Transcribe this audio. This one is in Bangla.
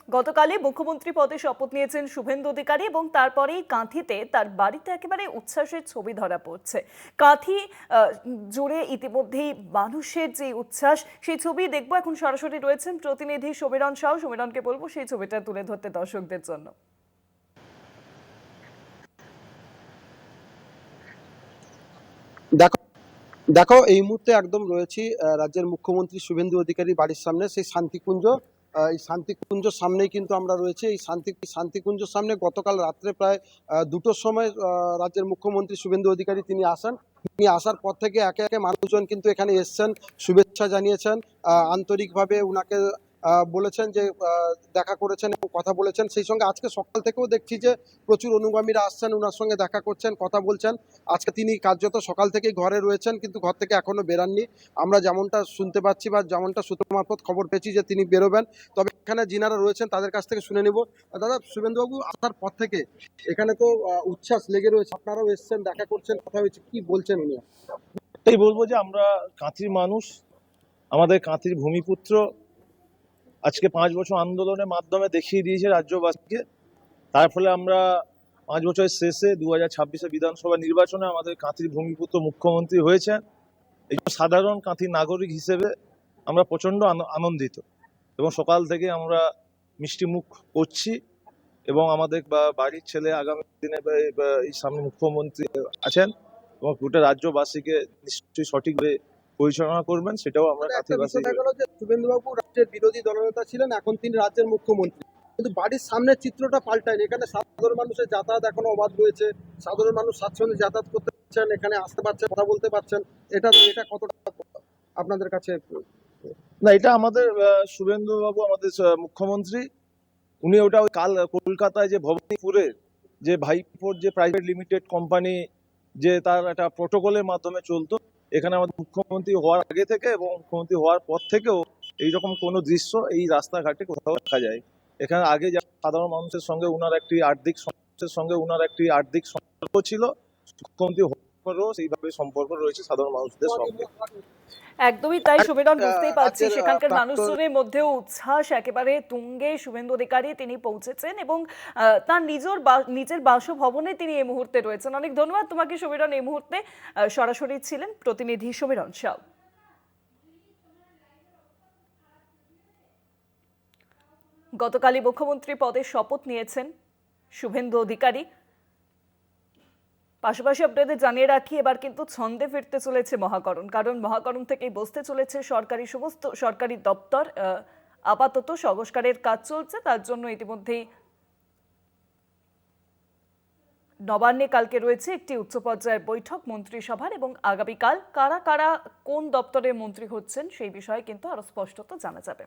গতকালই মুখ্যমন্ত্রী পদে শপথ নিয়েছেন শুভেন্দু অধিকারী এবং তারপরেই কাঁথিতে তার বাড়িতে একেবারে উচ্ছ্বাসের ছবি ধরা পড়ছে। কাঁথি জুড়ে ইতিমধ্যেই মানুষের যে উচ্ছ্বাস, সেই ছবি দেখবো। এখন সরাসরি রয়েছেন প্রতিনিধি সমীরণ সাউ। সমীরণকে বলবো সেই ছবিটা তুলে ধরতে দর্শকদের জন্য। দেখো দেখো এই মুহূর্তে একদম রয়েছি রাজ্যের মুখ্যমন্ত্রী শুভেন্দু অধিকারী বাড়ির সামনে, সেই শান্তিকুঞ্জ। এই শান্তিকুঞ্জর সামনেই কিন্তু আমরা রয়েছি। এই শান্তিকুঞ্জের সামনে গতকাল রাত্রে প্রায় 2টোর সময় রাজ্যের মুখ্যমন্ত্রী শুভেন্দু অধিকারী তিনি আসেন। তিনি আসার পর থেকে একে একে মানুষজন কিন্তু এখানে এসছেন, শুভেচ্ছা জানিয়েছেন, আন্তরিকভাবে উনাকে বলেছেন যে দেখা করেছেন এবং কথা বলেছেন। সেই সঙ্গে আজকে সকাল থেকেও দেখছি যে প্রচুর অনুগামীরা আসছেন, উনার সঙ্গে দেখা করছেন, কথা বলছেন। আজকে তিনি কার্যত সকাল থেকেই ঘরে রয়েছেন, কিন্তু ঘর থেকে এখনো বেরাননি। আমরা যেমনটা শুনতে পাচ্ছি বা যেমনটা সূত্র মারফত খবর পেয়েছি যে তিনি বেরোবেন। তবে এখানে যিনারা রয়েছেন তাদের কাছ থেকে শুনে নিব। দাদা, শুভেন্দুবাবু আসার পর থেকে এখানে তো উচ্ছ্বাস লেগে রয়েছে, আপনারাও এসছেন, দেখা করছেন, কথা হয়েছে, কি বলছেন উনি? এই বলবো যে আমরা কাঁথির মানুষ, আমাদের কাঁথির ভূমিপুত্র আজকে 5 বছর আন্দোলনের মাধ্যমে দেখিয়ে দিয়েছে রাজ্যবাসীকে। তার ফলে আমরা 5 বছরের শেষে 2026 বিধানসভা নির্বাচনে আমাদের কাঁথির ভূমিপুত্র মুখ্যমন্ত্রী হয়েছেন। এই সাধারণ কাঁথির নাগরিক হিসেবে আমরা প্রচন্ড আনন্দিত এবং সকাল থেকে আমরা মিষ্টি মুখ করছি এবং আমাদের বাড়ির ছেলে আগামী দিনে এই সামনে মুখ্যমন্ত্রী আছেন এবং গোটা রাজ্যবাসীকে নিশ্চয়ই সঠিকভাবে পরিচালনা করবেন, সেটাও আমরা কাঁথিবাসী। শুভেন্দুবাবু রাজ্যের বিরোধী দলনেতা ছিলেন, এখন তিনি রাজ্যের মুখ্যমন্ত্রী, কিন্তু বাড়ির সামনের চিত্রটা পাল্টায়নি। এখানে সাধারণ মানুষের যাতায়াত এখনো অবাধ রয়েছে, সাধারণ মানুষ স্বাচ্ছন্দ্যে যাতায়াত করতে পারছেন, এখানে আসতে পারছেন, কথা বলতে পারছেন। এটা কতটা আপনাদের কাছে? না, এটা আমাদের শুভেন্দু বাবু আমাদের মুখ্যমন্ত্রী, উনি ওটা কাল কলকাতায় যে ভবানীপুরের যে ভাইপোর যে প্রাইভেট লিমিটেড কোম্পানি, যে তার একটা প্রোটোকলের মাধ্যমে চলতো, এখানে আমাদের মুখ্যমন্ত্রী হওয়ার আগে থেকে এবং মুখ্যমন্ত্রী হওয়ার পর থেকেও এইরকম কোনো দৃশ্য এই রাস্তাঘাটে কোথাও দেখা যায়। এখানে আগে সাধারণ মানুষের সঙ্গে উনার একটি আর্থিক সম্পর্ক ছিল, মুখ্যমন্ত্রী হওয়ার পরেও সেইভাবে সম্পর্ক রয়েছে সাধারণ মানুষদের সঙ্গে। একদমই তাই সমীরণ, বুঝতেই পারছি সেখানকার মানুষজনের মধ্যেও উচ্ছ্বাস একেবারে তুঙ্গে। শুভেন্দু অধিকারী তিনি পৌঁছেছেন এবং তার নিজের বাসভবনে তিনি এই মুহূর্তে রয়েছেন। অনেক ধন্যবাদ তোমাকে সমীরণ, এই মুহূর্তে সরাসরি ছিলেন প্রতিনিধি সমীরণ সাউ। গতকালই মুখ্যমন্ত্রী পদে শপথ নিয়েছেন শুভেন্দু অধিকারী। পাশাপাশি আপনাদের জানিয়ে রাখি, এবার কিন্তু ছন্দে ফিরতে চলেছে মহাকরণ, কারণ মহাকরণ থেকেই বসতে চলেছে সমস্ত সরকারি দপ্তর। আপাতত সংস্কারের কাজ চলছে, তার জন্য ইতিমধ্যেই নবান্নে কালকে রয়েছে একটি উচ্চ পর্যায়ের বৈঠক মন্ত্রিসভার, এবং আগামীকাল কারা কারা কোন দপ্তরের মন্ত্রী হচ্ছেন সেই বিষয়ে কিন্তু আরো স্পষ্টত জানা যাবে।